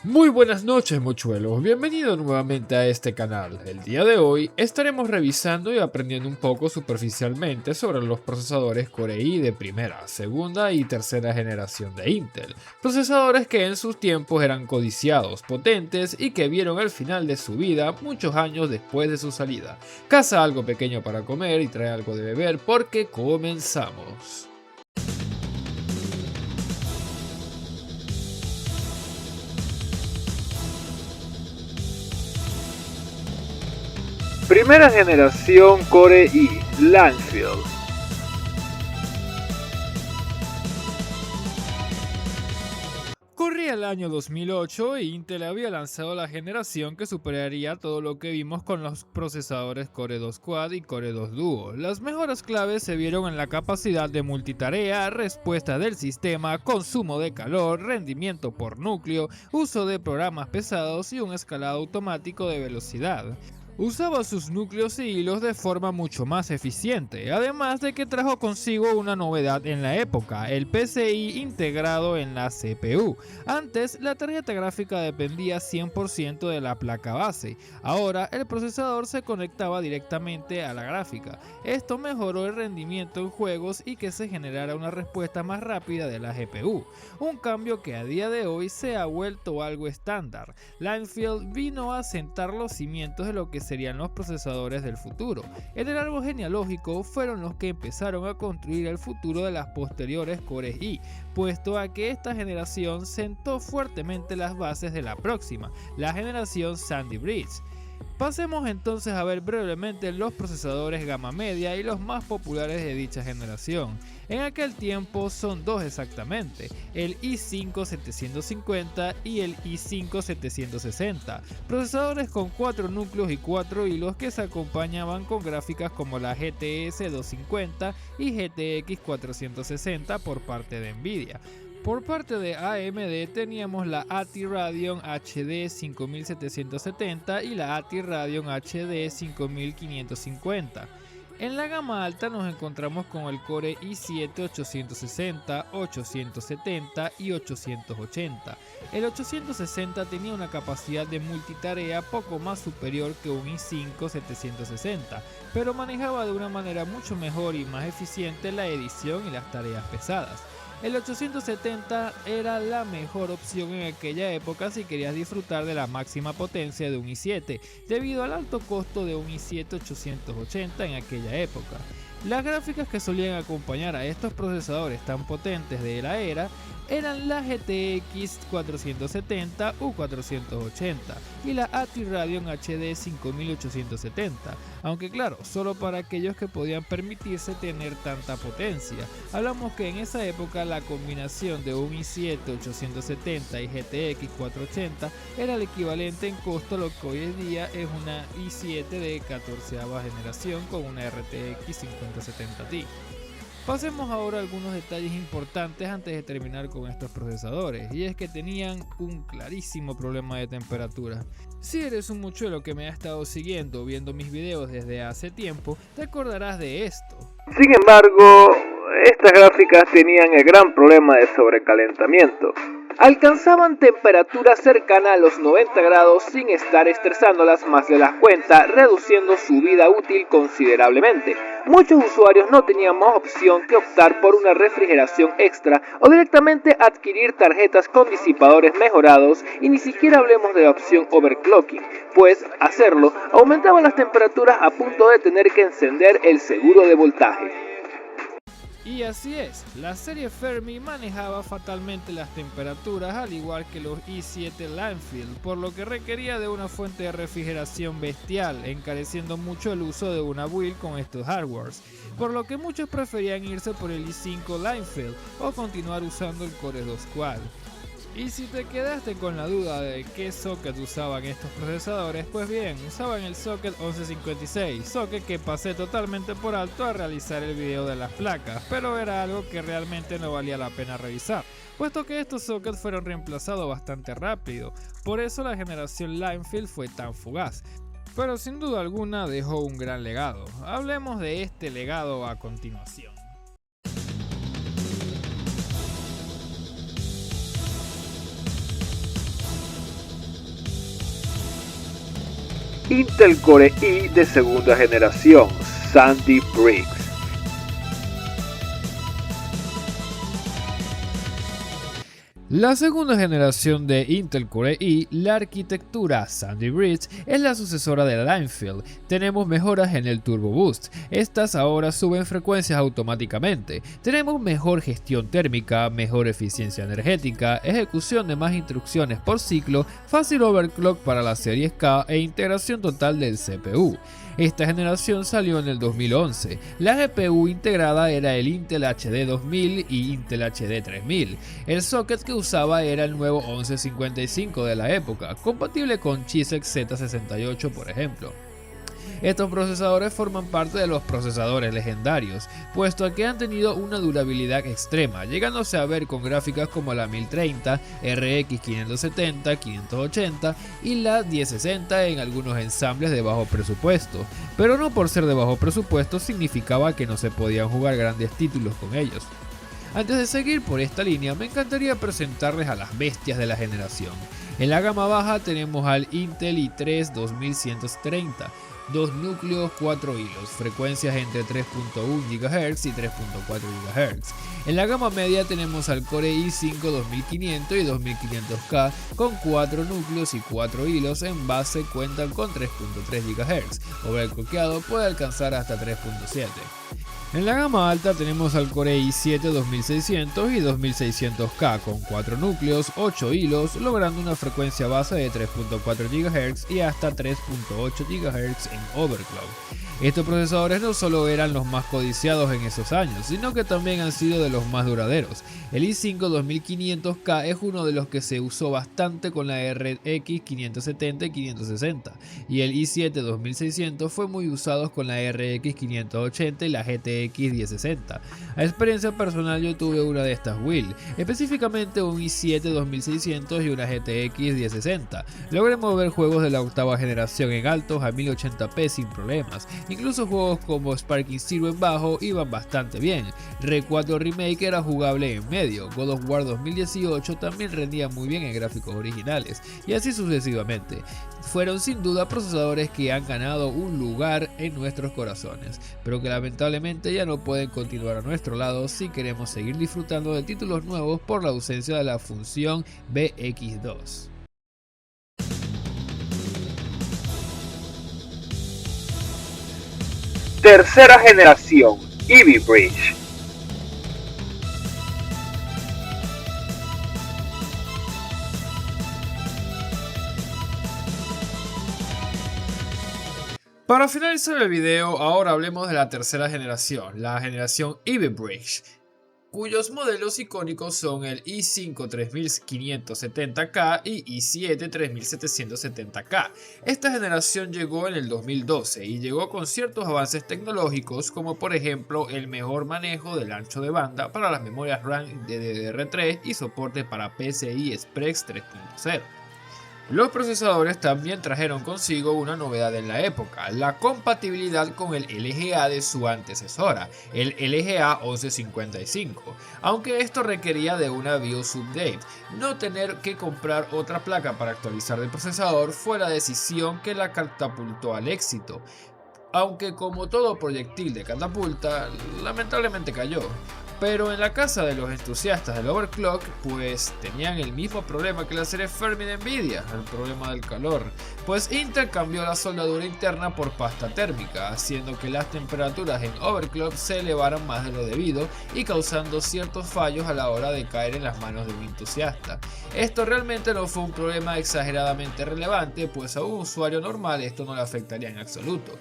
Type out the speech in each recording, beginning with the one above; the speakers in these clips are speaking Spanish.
Muy buenas noches, mochuelos, bienvenidos nuevamente a este canal. El día de hoy estaremos revisando y aprendiendo un poco superficialmente sobre los procesadores Core i de primera, segunda y tercera generación de Intel. Procesadores que en sus tiempos eran codiciados, potentes y que vieron el final de su vida muchos años después de su salida. Caza algo pequeño para comer y trae algo de beber porque comenzamos. Primera generación Core i, Lancefield. Corría el año 2008 e Intel había lanzado la generación que superaría todo lo que vimos con los procesadores Core 2 Quad y Core 2 Duo. Las mejoras claves se vieron en la capacidad de multitarea, respuesta del sistema, consumo de calor, rendimiento por núcleo, uso de programas pesados y un escalado automático de velocidad. Usaba sus núcleos y hilos de forma mucho más eficiente, además de que trajo consigo una novedad en la época, el PCI integrado en la CPU. Antes, la tarjeta gráfica dependía 100% de la placa base, ahora el procesador se conectaba directamente a la gráfica. Esto mejoró el rendimiento en juegos y que se generara una respuesta más rápida de la GPU, un cambio que a día de hoy se ha vuelto algo estándar. Lancefield vino a sentar los cimientos de lo que serían los procesadores del futuro. En el árbol genealógico fueron los que empezaron a construir el futuro de las posteriores Core i, puesto a que esta generación sentó fuertemente las bases de la próxima, la generación Sandy Bridge. Pasemos entonces a ver brevemente los procesadores gama media y los más populares de dicha generación. En aquel tiempo son dos exactamente, el i5-750 y el i5-760, procesadores con 4 núcleos y 4 hilos que se acompañaban con gráficas como la GTS 250 y GTX 460 por parte de Nvidia. Por parte de AMD teníamos la ATI Radeon HD 5770 y la ATI Radeon HD 5550. En la gama alta nos encontramos con el Core i7 860, 870 y 880. El 860 tenía una capacidad de multitarea poco más superior que un i5 760, pero manejaba de una manera mucho mejor y más eficiente la edición y las tareas pesadas. El 870 era la mejor opción en aquella época si querías disfrutar de la máxima potencia de un i7, debido al alto costo de un i7 880 en aquella época. Las gráficas que solían acompañar a estos procesadores tan potentes de la era eran la GTX 470 U480 y la ATI Radeon HD 5870, aunque claro, solo para aquellos que podían permitirse tener tanta potencia. Hablamos que en esa época la combinación de un i7 870 y GTX 480 era el equivalente en costo a lo que hoy en día es una i7 de 14ª generación con una RTX 5070 Ti. Pasemos ahora a algunos detalles importantes antes de terminar con estos procesadores, y es que tenían un clarísimo problema de temperatura. Si eres un mochuelo que me ha estado siguiendo viendo mis videos desde hace tiempo, te acordarás de esto. Sin embargo, estas gráficas tenían el gran problema de sobrecalentamiento. Alcanzaban temperaturas cercanas a los 90 grados sin estar estresándolas más de la cuenta, reduciendo su vida útil considerablemente. Muchos usuarios no tenían más opción que optar por una refrigeración extra o directamente adquirir tarjetas con disipadores mejorados, y ni siquiera hablemos de la opción overclocking, pues hacerlo aumentaba las temperaturas a punto de tener que encender el seguro de voltaje. Y así es, la serie Fermi manejaba fatalmente las temperaturas al igual que los i7 Lancefield, por lo que requería de una fuente de refrigeración bestial, encareciendo mucho el uso de una build con estos hardwares, por lo que muchos preferían irse por el i5 Lancefield o continuar usando el Core 2 Quad. Y si te quedaste con la duda de qué socket usaban estos procesadores, pues bien, usaban el socket 1156, socket que pasé totalmente por alto al realizar el video de las placas, pero era algo que realmente no valía la pena revisar, puesto que estos sockets fueron reemplazados bastante rápido, por eso la generación Lancefield fue tan fugaz. Pero sin duda alguna dejó un gran legado. Hablemos de este legado a continuación. Intel Core i de segunda generación, Sandy Bridge. La segunda generación de Intel Core i, la arquitectura Sandy Bridge, es la sucesora de la Linfield. Tenemos mejoras en el Turbo Boost, estas ahora suben frecuencias automáticamente. Tenemos mejor gestión térmica, mejor eficiencia energética, ejecución de más instrucciones por ciclo, fácil overclock para las series K e integración total del CPU. Esta generación salió en el 2011. La GPU integrada era el Intel HD 2000 y Intel HD 3000. El socket que usaba era el nuevo 1155 de la época, compatible con Chisex Z68 por ejemplo. Estos procesadores forman parte de los procesadores legendarios, puesto que han tenido una durabilidad extrema, llegándose a ver con gráficas como la 1030, RX 570, 580 y la 1060 en algunos ensambles de bajo presupuesto, pero no por ser de bajo presupuesto significaba que no se podían jugar grandes títulos con ellos. Antes de seguir por esta línea, me encantaría presentarles a las bestias de la generación. En la gama baja tenemos al Intel i3 2130, 2 núcleos, 4 hilos, frecuencias entre 3.1 GHz y 3.4 GHz. En la gama media tenemos al Core i5 2500 y 2500K con 4 núcleos y 4 hilos, en base cuentan con 3.3 GHz, overclockeado puede alcanzar hasta 3.7. En la gama alta tenemos al Core i7 2600 y 2600K con 4 núcleos, 8 hilos, logrando una frecuencia base de 3.4 GHz y hasta 3.8 GHz en overclock. Estos procesadores no solo eran los más codiciados en esos años, sino que también han sido de los más duraderos. El i5 2500K es uno de los que se usó bastante con la RX 570 y 560, y el i7 2600 fue muy usado con la RX 580 y la GTX 1060. A experiencia personal yo tuve una de estas builds, específicamente un i7 2600 y una GTX 1060. Logré mover juegos de la octava generación en altos a 1080p sin problemas. Incluso juegos como Sparking Zero en bajo iban bastante bien. RE4 Remake era jugable en medio, God of War 2018 también rendía muy bien en gráficos originales, y así sucesivamente. Fueron sin duda procesadores que han ganado un lugar en nuestros corazones, pero que lamentablemente ya no pueden continuar a nuestro lado si queremos seguir disfrutando de títulos nuevos por la ausencia de la función BX2. Tercera generación, Ivy Bridge. Para finalizar el video, ahora hablemos de la tercera generación, la generación Ivy Bridge, cuyos modelos icónicos son el i5 3570K y i7 3770K. Esta generación llegó en el 2012 y llegó con ciertos avances tecnológicos, como por ejemplo el mejor manejo del ancho de banda para las memorias RAM de DDR3 y soporte para PCI Express 3.0. Los procesadores también trajeron consigo una novedad en la época, la compatibilidad con el LGA de su antecesora, el LGA 1155, aunque esto requería de una BIOS update. No tener que comprar otra placa para actualizar el procesador fue la decisión que la catapultó al éxito, aunque como todo proyectil de catapulta, lamentablemente cayó. Pero en la casa de los entusiastas del overclock, pues tenían el mismo problema que la serie Fermi de Nvidia, el problema del calor, pues Intel cambió la soldadura interna por pasta térmica, haciendo que las temperaturas en overclock se elevaran más de lo debido y causando ciertos fallos a la hora de caer en las manos de un entusiasta. Esto realmente no fue un problema exageradamente relevante, pues a un usuario normal esto no le afectaría en absoluto.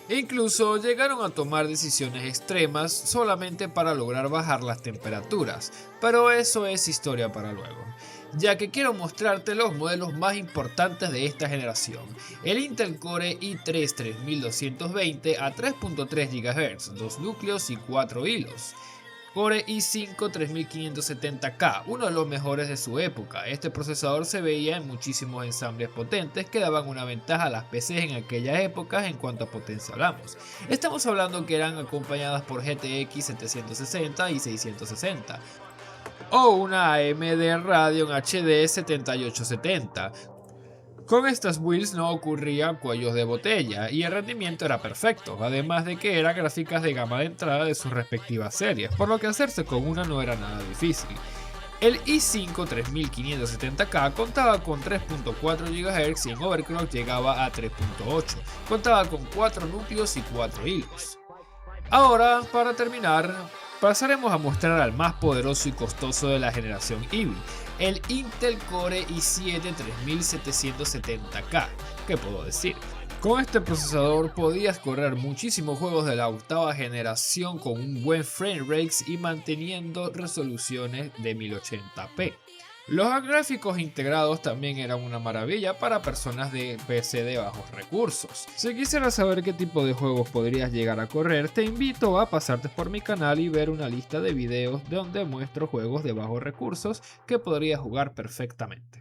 Incluso llegaron a tomar decisiones extremas solamente para lograr bajar las temperaturas, pero eso es historia para luego, ya que quiero mostrarte los modelos más importantes de esta generación. El Intel Core i3 3220 a 3.3 GHz, 2 núcleos y 4 hilos. Core i5 3570K, uno de los mejores de su época. Este procesador se veía en muchísimos ensambles potentes que daban una ventaja a las PCs en aquellas épocas en cuanto a potencia hablamos. Estamos hablando que eran acompañadas por GTX 760 y 660 o una AMD Radeon HD 7870. Con estas builds no ocurrían cuellos de botella y el rendimiento era perfecto, además de que eran gráficas de gama de entrada de sus respectivas series, por lo que hacerse con una no era nada difícil. El i5 3570K contaba con 3.4 GHz y en overclock llegaba a 3.8, contaba con 4 núcleos y 4 hilos. Ahora, para terminar, pasaremos a mostrar al más poderoso y costoso de la generación Eevee, el Intel Core i7 3770K. ¿Qué puedo decir? Con este procesador podías correr muchísimos juegos de la octava generación con un buen frame rate y manteniendo resoluciones de 1080p. Los gráficos integrados también eran una maravilla para personas de PC de bajos recursos. Si quisieras saber qué tipo de juegos podrías llegar a correr, te invito a pasarte por mi canal y ver una lista de videos donde muestro juegos de bajos recursos que podrías jugar perfectamente.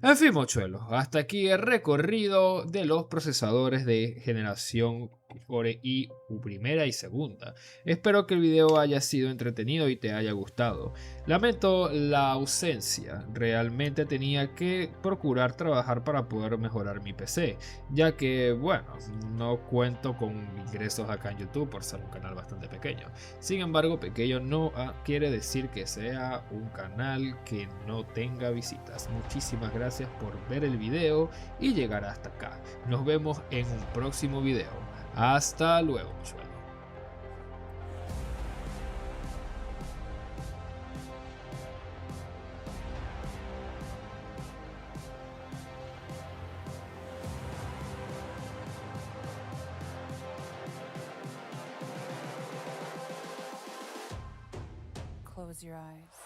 En fin, mochuelos, hasta aquí el recorrido de los procesadores de generación Core i primera y segunda. Espero que el video haya sido entretenido y te haya gustado. Lamento la ausencia, realmente tenía que procurar trabajar para poder mejorar mi PC, ya que, bueno, no cuento con ingresos acá en YouTube por ser un canal bastante pequeño. Sin embargo, pequeño no quiere decir que sea un canal que no tenga visitas. Muchísimas gracias por ver el video y llegar hasta acá. Nos vemos en un próximo video. Hasta luego, mochuelo. Close your eyes.